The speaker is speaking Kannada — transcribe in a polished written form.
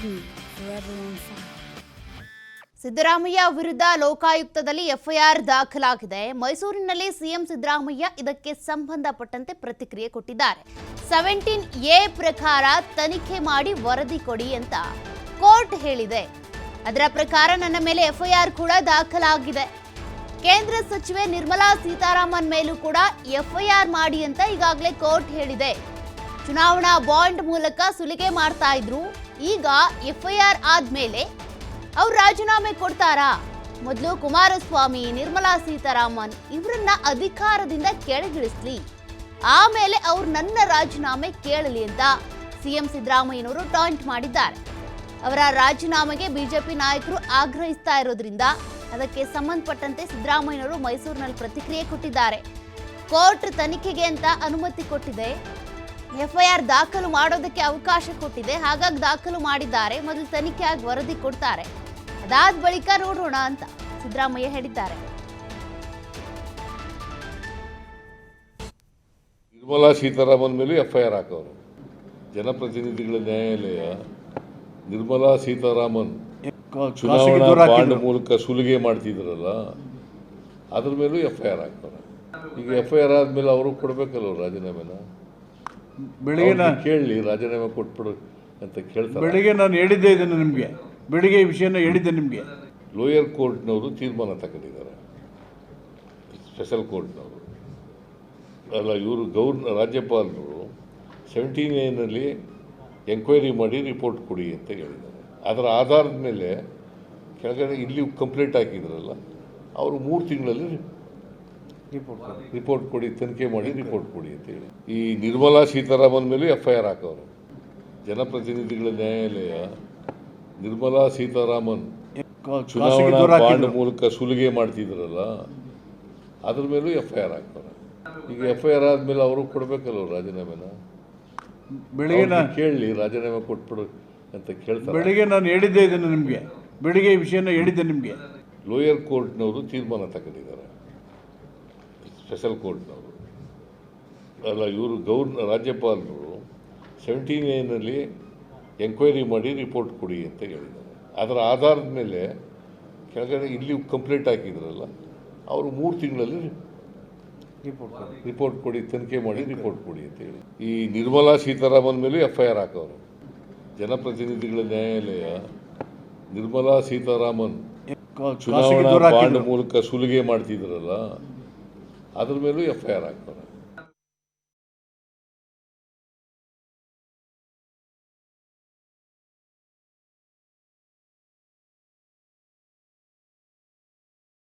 me forever on fire. Siddaramaiah ವಿರುದ್ಧ ಲೋಕಾಯುಕ್ತದಲ್ಲಿ ಎಫ್ಐಆರ್ ದಾಖಲಾಗಿದೆ. ಮೈಸೂರಿನಲ್ಲಿ ಸಿಎಂ ಸಿದ್ದರಾಮಯ್ಯ ಇದಕ್ಕೆ ಸಂಬಂಧಪಟ್ಟಂತೆ ಪ್ರತಿಕ್ರಿಯೆ ಕೊಟ್ಟಿದ್ದಾರೆ. 17A ಪ್ರಕಾರ ತನಿಖೆ ಮಾಡಿ ವರದಿ ಕೊಡಿ ಅಂತ ಕೋರ್ಟ್ ಹೇಳಿದೆ. ಅದರ ಪ್ರಕಾರ ನನ್ನ ಮೇಲೆ ಎಫ್ಐಆರ್ ಕೂಡ ದಾಖಲಾಗಿದೆ. ಕೇಂದ್ರ ಸಚಿವೆ ನಿರ್ಮಲಾ ಸೀತಾರಾಮನ್ ಮೇಲೂ ಕೂಡ ಎಫ್ಐಆರ್ ಮಾಡಿ ಅಂತ ಈಗಾಗಲೇ ಕೋರ್ಟ್ ಹೇಳಿದೆ. ಚುನಾವಣಾ ಬಾಂಡ್ ಮೂಲಕ ಸುಲಿಗೆ ಮಾಡ್ತಾ ಇದ್ರು. ಈಗ ಎಫ್ಐಆರ್ ಆದ್ಮೇಲೆ ಅವ್ರು ರಾಜೀನಾಮೆ ಕೊಡ್ತಾರಾ? ಮೊದಲು ಕುಮಾರಸ್ವಾಮಿ, ನಿರ್ಮಲಾ ಸೀತಾರಾಮನ್ ಇವರನ್ನ ಅಧಿಕಾರದಿಂದ ಕೆಳಗಿಳಿಸ್ಲಿ, ಆಮೇಲೆ ಅವ್ರು ನನ್ನ ರಾಜೀನಾಮೆ ಕೇಳಲಿ ಅಂತ ಸಿಎಂ ಸಿದ್ದರಾಮಯ್ಯನವರು ಟಾಂಟ್ ಮಾಡಿದ್ದಾರೆ. ಅವರ ರಾಜೀನಾಮೆಗೆ ಬಿಜೆಪಿ ನಾಯಕರು ಆಗ್ರಹಿಸ್ತಾ ಇರೋದ್ರಿಂದ ಅದಕ್ಕೆ ಸಂಬಂಧಪಟ್ಟಂತೆ ಸಿದ್ದರಾಮಯ್ಯನವರು ಮೈಸೂರಿನಲ್ಲಿ ಪ್ರತಿಕ್ರಿಯೆ ಕೊಟ್ಟಿದ್ದಾರೆ. ಕೋರ್ಟ್ ತನಿಖೆಗೆ ಅಂತ ಅನುಮತಿ ಕೊಟ್ಟಿದೆ, ಎಫ್ಐಆರ್ ದಾಖಲು ಮಾಡೋದಕ್ಕೆ ಅವಕಾಶ ಕೊಟ್ಟಿದೆ, ಹಾಗಾಗಿ ದಾಖಲು ಮಾಡಿದ್ದಾರೆ. ಮೊದಲು ತನಿಖೆ ಆಗಿ ವರದಿ ಕೊಡ್ತಾರೆ, ಅದಾದ ಬಳಿಕ ನೋಡೋಣ ಅಂತ ಸಿದ್ದರಾಮಯ್ಯ ಹೇಳಿದ್ದಾರೆ. ನಿರ್ಮಲಾ ಸೀತಾರಾಮನ್ ಮೇಲೂ ಎಫ್ಐಆರ್ ಹಾಕೋರು. ಜನಪ್ರತಿನಿಧಿಗಳ ನ್ಯಾಯಾಲಯ ನಿರ್ಮಲಾ ಸೀತಾರಾಮನ್ ಚುನಾವಣಾ ಬಾಂಡ್ ಮೂಲಕ ಸುಲಿಗೆ ಮಾಡ್ತಿದ್ರಲ್ಲ, ಅದ್ರ ಮೇಲೂ ಎಫ್ಐಆರ್ ಹಾಕೋರು. ಈಗ ಎಫ್ಐಆರ್ ಆದ್ಮೇಲೆ ಅವರು ಕೊಡ್ಬೇಕಲ್ಲ ರಾಜೀನಾಮೆನ. ಬೆಳಿಗ್ಗೆ ಕೇಳಲಿ, ರಾಜೀನಾಮೆ ಕೊಟ್ಬಿಡು ಅಂತ ಕೇಳ್ತಾರೆ. ಬೆಳಿಗ್ಗೆ ನಾನು ಹೇಳಿದ್ದೆ ಇದನ್ನು ನಿಮಗೆ, ಬೆಳಿಗ್ಗೆ ಈ ವಿಷಯನ ಹೇಳಿದ್ದೆ ನಿಮಗೆ. ಲೋಯರ್ ಕೋರ್ಟ್ನವರು ತೀರ್ಮಾನ ತಗೊಂಡಿದ್ದಾರೆ, ಸ್ಪೆಷಲ್ ಕೋರ್ಟ್ನವರು ಅಲ್ಲ, ಇವರು ರಾಜ್ಯಪಾಲರು 17A ಎಂಕ್ವೈರಿ ಮಾಡಿ ರಿಪೋರ್ಟ್ ಕೊಡಿ ಅಂತ ಹೇಳಿದ್ದಾರೆ. ಅದರ ಆಧಾರದ ಮೇಲೆ ಕೆಳಗಡೆ ಇಲ್ಲಿ ಕಂಪ್ಲೇಂಟ್ ಹಾಕಿದ್ರಲ್ಲ, ಅವರು 3 ತಿಂಗಳಲ್ಲಿ ರಿಪೋರ್ಟ್ ಕೊಡಿ, ತನಿಖೆ ಮಾಡಿ ರಿಪೋರ್ಟ್ ಕೊಡಿ ಅಂತ ಹೇಳಿ. ಈ ನಿರ್ಮಲಾ ಸೀತಾರಾಮನ್ ಮೇಲೂ ಎಫ್ಐಆರ್ ಹಾಕೋರು. ಜನಪ್ರತಿನಿಧಿಗಳ ನ್ಯಾಯಾಲಯ ನಿರ್ಮಲಾ ಸೀತಾರಾಮನ್ ಚುನಾವಣಾ ಬಾಂಡ್ ಮೂಲಕ ಸುಲಿಗೆ ಮಾಡ್ತಿದ್ರಲ್ಲ, ಅದ್ರ ಮೇಲೂ ಎಫ್ಐಆರ್ ಹಾಕೋರು. ಈಗ ಎಫ್ಐಆರ್ ಆದ್ಮೇಲೆ ಅವರು ಕೊಡ್ಬೇಕಲ್ಲ ರಾಜೀನಾಮೆನ. ಬೆಳಿಗ್ಗೆ ಕೇಳಲಿ, ರಾಜೀನಾಮೆ ಕೊಟ್ಬಿಡು ಅಂತ ಕೇಳ್ತಾರೆ. ಬೆಳಿಗ್ಗೆ ನಾನು ಹೇಳಿದ್ದೆ ಇದನ್ನು ನಿಮಗೆ, ಬೆಳಿಗ್ಗೆ ಈ ವಿಷಯನ ಹೇಳಿದ್ದೆ ನಿಮಗೆ. ಲೋಯರ್ ಕೋರ್ಟ್ನವರು ತೀರ್ಮಾನ ತಗೊಂಡಿದ್ದಾರೆ, ಸ್ಪೆಷಲ್ ಕೋರ್ಟ್ನವರು ಅಲ್ಲ, ಇವರು ರಾಜ್ಯಪಾಲರು 17A ಎಂಕ್ವೈರಿ ಮಾಡಿ ರಿಪೋರ್ಟ್ ಕೊಡಿ ಅಂತ ಹೇಳಿದ್ದಾರೆ. ಅದರ ಆಧಾರದ ಮೇಲೆ ಕೆಳಗಡೆ ಇಲ್ಲಿ ಕಂಪ್ಲೇಂಟ್ ಹಾಕಿದ್ರಲ್ಲ, ಅವರು 3 ತಿಂಗಳಲ್ಲಿ ರಿಪೋರ್ಟ್ ಕೊಡಿ, ತನಿಖೆ ಮಾಡಿ ರಿಪೋರ್ಟ್ ಕೊಡಿ ಅಂತ ಹೇಳಿ. ಈ ನಿರ್ಮಲಾ ಸೀತಾರಾಮನ್ ಮೇಲೂ ಎಫ್ಐಆರ್ ಹಾಕೋರು. ಜನಪ್ರತಿನಿಧಿಗಳ ನ್ಯಾಯಾಲಯ ನಿರ್ಮಲಾ ಸೀತಾರಾಮನ್ ಚುನಾವಣಾ ಬಾಂಡ್ ಮೂಲಕ ಸುಲಿಗೆ ಮಾಡ್ತಿದ್ರಲ್ಲ, ಅದ್ರ ಮೇಲೂ ಎಫ್ಐಆರ್ ಹಾಕೋರು.